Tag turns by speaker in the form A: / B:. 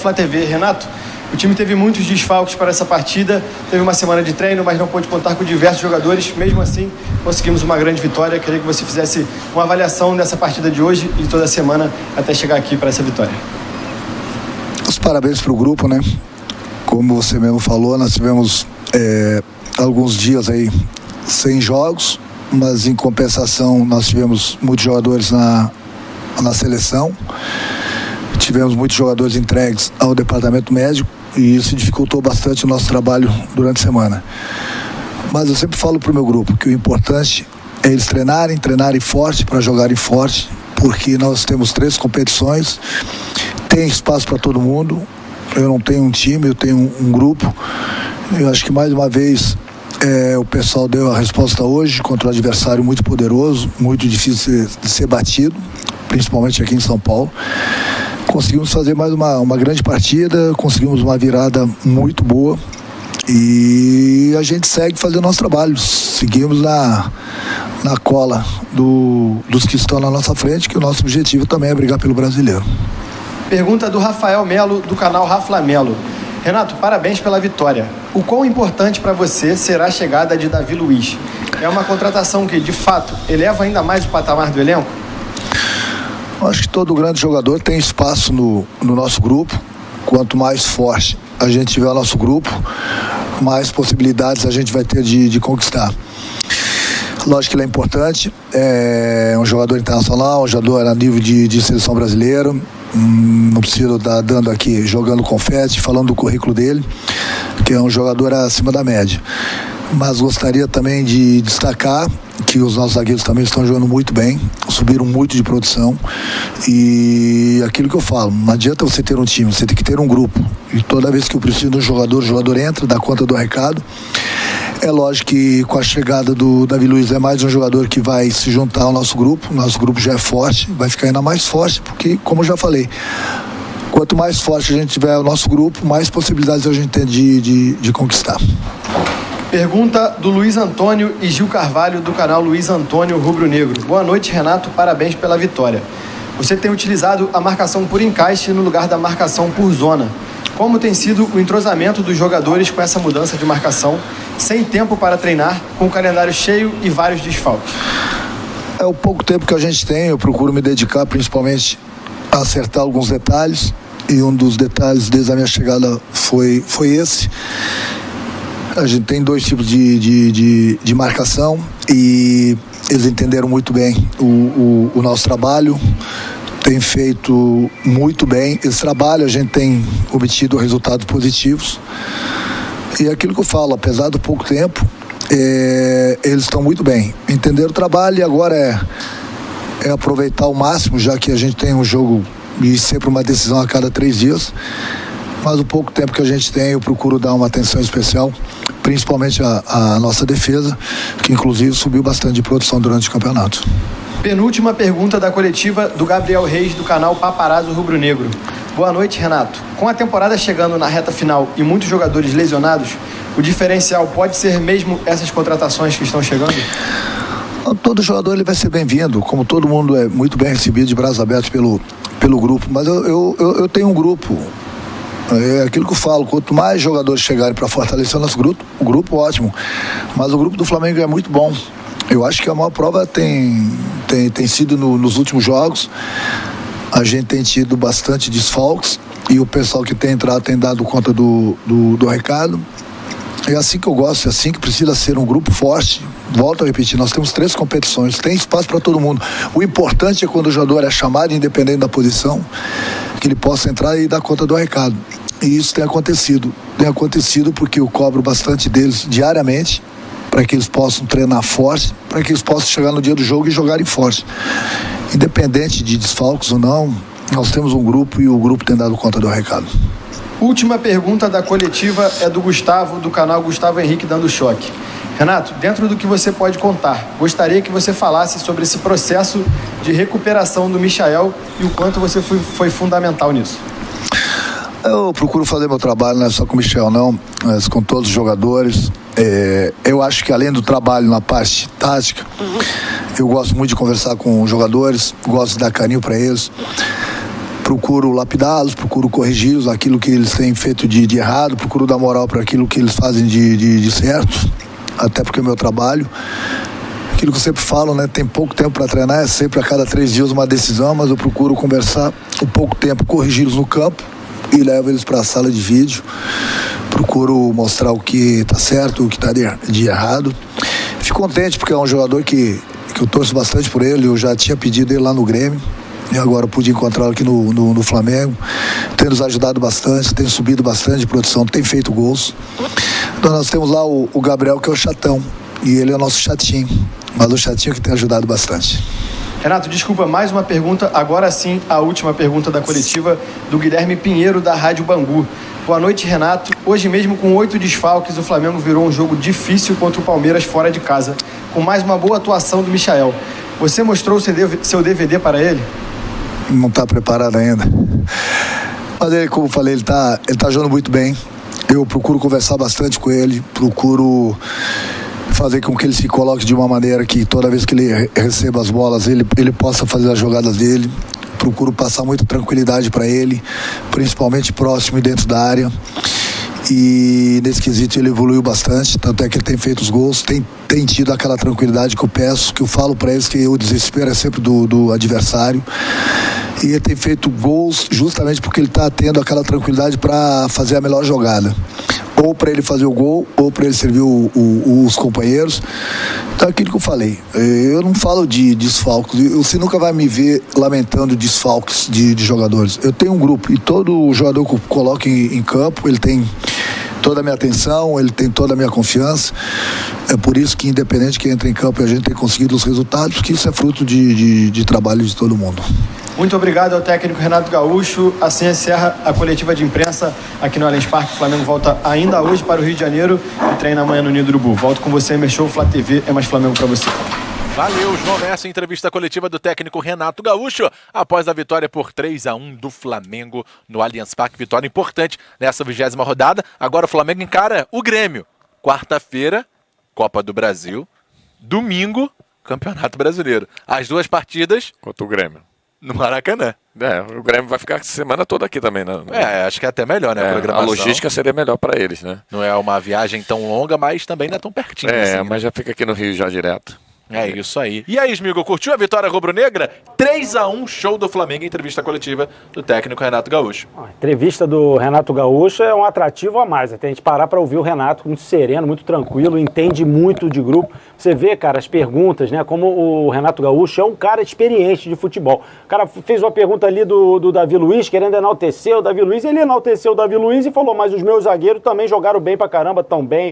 A: Flá TV. Renato, o time teve muitos desfalques para essa partida, teve uma semana de treino, mas não pôde contar com diversos jogadores. Mesmo assim, conseguimos uma grande vitória. Queria que você fizesse uma avaliação dessa partida de hoje e de toda a semana até chegar aqui para essa vitória.
B: Os parabéns para o grupo, né? Como você mesmo falou, nós tivemos alguns dias aí sem jogos, mas em compensação nós tivemos muitos jogadores na seleção, tivemos muitos jogadores entregues ao departamento médico e isso dificultou bastante o nosso trabalho durante a semana. Mas eu sempre falo para o meu grupo que o importante é eles treinarem forte para jogarem forte, porque nós temos 3 competições, tem espaço para todo mundo. Eu não tenho um time, eu tenho um grupo. Eu acho que mais uma vez o pessoal deu a resposta hoje contra um adversário muito poderoso, muito difícil de ser batido, principalmente aqui em São Paulo. Conseguimos fazer mais uma grande partida, conseguimos uma virada muito boa e a gente segue fazendo nosso trabalho. Seguimos na cola dos que estão na nossa frente, que o nosso objetivo também é brigar pelo brasileiro.
A: Pergunta do Rafael Melo, do canal Rafla Melo. Renato, parabéns pela vitória. O quão importante para você será a chegada de Davi Luiz? É uma contratação que, de fato, eleva ainda mais o patamar do elenco?
B: Eu acho que todo grande jogador tem espaço no nosso grupo. Quanto mais forte a gente tiver o nosso grupo, mais possibilidades a gente vai ter de conquistar. Lógico que ele é importante, é um jogador internacional, um jogador a nível de seleção brasileira. Não preciso estar dando aqui, jogando confete, falando do currículo dele, que é um jogador acima da média. Mas gostaria também de destacar que os nossos zagueiros também estão jogando muito bem, subiram muito de produção. E aquilo que eu falo, não adianta você ter um time, você tem que ter um grupo. E toda vez que eu preciso de um jogador, o jogador entra, dá conta do recado. É lógico que com a chegada do Davi Luiz é mais um jogador que vai se juntar ao nosso grupo. Nosso grupo já é forte, vai ficar ainda mais forte, porque, como eu já falei, quanto mais forte a gente tiver o nosso grupo, mais possibilidades a gente tem de conquistar.
A: Pergunta do Luiz Antônio e Gil Carvalho, do canal Luiz Antônio Rubro Negro. Boa noite, Renato, parabéns pela vitória. Você tem utilizado a marcação por encaixe no lugar da marcação por zona. Como tem sido o entrosamento dos jogadores com essa mudança de marcação, sem tempo para treinar, com o calendário cheio e vários desfalques?
B: É o pouco tempo que a gente tem, eu procuro me dedicar principalmente a acertar alguns detalhes, e um dos detalhes desde a minha chegada foi esse. A gente tem 2 tipos de marcação e eles entenderam muito bem o nosso trabalho, tem feito muito bem esse trabalho, a gente tem obtido resultados positivos. E é aquilo que eu falo, apesar do pouco tempo, eles estão muito bem. Entenderam o trabalho e agora é aproveitar ao máximo, já que a gente tem um jogo e sempre uma decisão a cada 3 dias. Mas o pouco tempo que a gente tem, eu procuro dar uma atenção especial, principalmente a nossa defesa, que inclusive subiu bastante de produção durante o campeonato.
A: Penúltima pergunta da coletiva do Gabriel Reis, do canal Paparazzo Rubro Negro. Boa noite, Renato. Com a temporada chegando na reta final e muitos jogadores lesionados, o diferencial pode ser mesmo essas contratações que estão chegando?
B: Todo jogador ele vai ser bem-vindo, como todo mundo é muito bem recebido, de braços abertos pelo grupo. Mas eu tenho um grupo, é aquilo que eu falo, quanto mais jogadores chegarem para fortalecer o nosso grupo, ótimo. Mas o grupo do Flamengo é muito bom. Eu acho que a maior prova tem sido nos últimos jogos. A gente tem tido bastante desfalques e o pessoal que tem entrado tem dado conta do recado. É assim que eu gosto, é assim que precisa ser um grupo forte. Volto a repetir, nós temos 3 competições, tem espaço para todo mundo. O importante é quando o jogador é chamado, independente da posição, que ele possa entrar e dar conta do recado. E isso tem acontecido. Tem acontecido porque eu cobro bastante deles diariamente, para que eles possam treinar forte, para que eles possam chegar no dia do jogo e jogarem forte. Independente de desfalques ou não, nós temos um grupo e o grupo tem dado conta do recado.
A: Última pergunta da coletiva é do Gustavo, do canal Gustavo Henrique Dando Choque. Renato, dentro do que você pode contar, gostaria que você falasse sobre esse processo de recuperação do Michael e o quanto você foi fundamental nisso.
B: Eu procuro fazer meu trabalho, não é só com o Michel não, mas com todos os jogadores. Eu acho que além do trabalho na parte tática, eu gosto muito de conversar com os jogadores, gosto de dar carinho para eles. procuro lapidá-los, procuro corrigi-los aquilo que eles têm feito de errado, procuro dar moral para aquilo que eles fazem de certo, até porque é o meu trabalho. Aquilo que eu sempre falo, né? Tem pouco tempo para treinar, é sempre a cada 3 dias uma decisão, mas eu procuro conversar um pouco tempo, corrigi-los no campo e levo eles para a sala de vídeo. Procuro mostrar o que está certo, o que está de errado. Fico contente porque é um jogador que eu torço bastante por ele. Eu já tinha pedido ele lá no Grêmio e agora eu pude encontrá-lo aqui no Flamengo. Tem nos ajudado bastante, tem subido bastante de produção, tem feito gols. Então nós temos lá o Gabriel, que é o chatão, e ele é o nosso chatinho, mas o chatinho que tem ajudado bastante.
A: Renato, desculpa, mais uma pergunta, agora sim a última pergunta da coletiva do Guilherme Pinheiro, da Rádio Bangu. Boa noite, Renato. Hoje mesmo, com 8 desfalques, o Flamengo virou um jogo difícil contra o Palmeiras fora de casa, com mais uma boa atuação do Michael. Você mostrou seu DVD para ele?
B: Não está preparado ainda. Mas ele, como eu falei, ele tá jogando muito bem. Eu procuro conversar bastante com ele, procuro fazer com que ele se coloque de uma maneira que toda vez que ele receba as bolas, ele possa fazer as jogadas dele. Procuro passar muita tranquilidade para ele, principalmente próximo e dentro da área. E nesse quesito ele evoluiu bastante, tanto é que ele tem feito os gols, tem tido aquela tranquilidade que eu peço, que eu falo para eles que o desespero é sempre do adversário. E ele tem feito gols justamente porque ele está tendo aquela tranquilidade para fazer a melhor jogada. Ou para ele fazer o gol, ou para ele servir os companheiros. Então, aquilo que eu falei, eu não falo de desfalques, você nunca vai me ver lamentando desfalques de jogadores. Eu tenho um grupo, e todo jogador que eu coloco em campo, ele tem toda a minha atenção, ele tem toda a minha confiança. É por isso que, independente de quem entra em campo, a gente tem conseguido os resultados, porque isso é fruto de trabalho de todo mundo.
A: Muito obrigado ao técnico Renato Gaúcho. Assim encerra a coletiva de imprensa aqui no Allianz Parque. O Flamengo volta ainda hoje para o Rio de Janeiro e treina amanhã no Ninho do Urubu. Volto com você, Show, Flá TV, é mais Flamengo para você.
C: Valeu, João Messi, entrevista coletiva do técnico Renato Gaúcho após a vitória por 3-1 do Flamengo no Allianz Parque. Vitória importante nessa 20ª rodada. Agora o Flamengo encara o Grêmio. Quarta-feira, Copa do Brasil. Domingo, Campeonato Brasileiro. As duas partidas
D: contra o Grêmio
C: no Maracanã.
D: O Grêmio vai ficar a semana toda aqui também, né?
C: Acho que é até melhor, né?
D: A logística seria melhor para eles, né?
C: Não é uma viagem tão longa, mas também não é tão pertinho. Assim,
D: mas já fica aqui no Rio já direto.
C: É isso aí. E aí, Smigo, curtiu a vitória rubro-negra? 3-1, show do Flamengo, entrevista coletiva do técnico Renato Gaúcho.
E: A entrevista do Renato Gaúcho é um atrativo a mais. Até a gente parar para ouvir o Renato muito sereno, muito tranquilo, entende muito de grupo. Você vê, cara, as perguntas, né? Como o Renato Gaúcho é um cara experiente de futebol. O cara fez uma pergunta ali do Davi Luiz, querendo enaltecer o Davi Luiz. Ele enalteceu o Davi Luiz e falou, mas os meus zagueiros também jogaram bem pra caramba, tão bem.